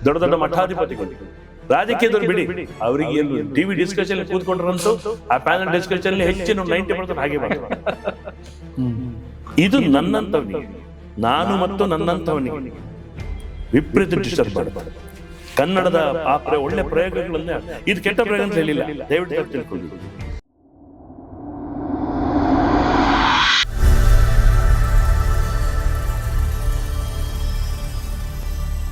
ದೊಡ್ಡ ಮಠಾಧಿಪತಿಗಳು, ರಾಜಕೀಯದವ್ರು ಬಿಡಿ, ಅವರಿಗೆ ಏನು ಟಿವಿ ಡಿಸ್ಕಷನ್ ಕೂತ್ಕೊಂಡ್ರಂತೂ ಆ ಪ್ಯಾನಲ್ ಡಿಸ್ಕಷನ್ ಹೆಚ್ಚಿನ 90% ಹಾಗೆ ಮಾಡ್ತಾರೆ. ಇದು ನನ್ನಂತವನಿಗೆ, ನಾನು ಮತ್ತು ನನ್ನಂತವನಿಗೆ ವಿಪರೀತ ಡಿಸ್ಟರ್ಬ್ ಮಾಡಬಾರ್ದು. ಕನ್ನಡದ ಒಳ್ಳೆ ಪ್ರಯೋಗಗಳನ್ನ, ಇದು ಕೆಟ್ಟ ಪ್ರಯೋಗ ಅಂತ ಹೇಳಿಲ್ಲ, ದಯವಿಟ್ಟು ತಿಳ್ಕೊಳ್ಳಿ.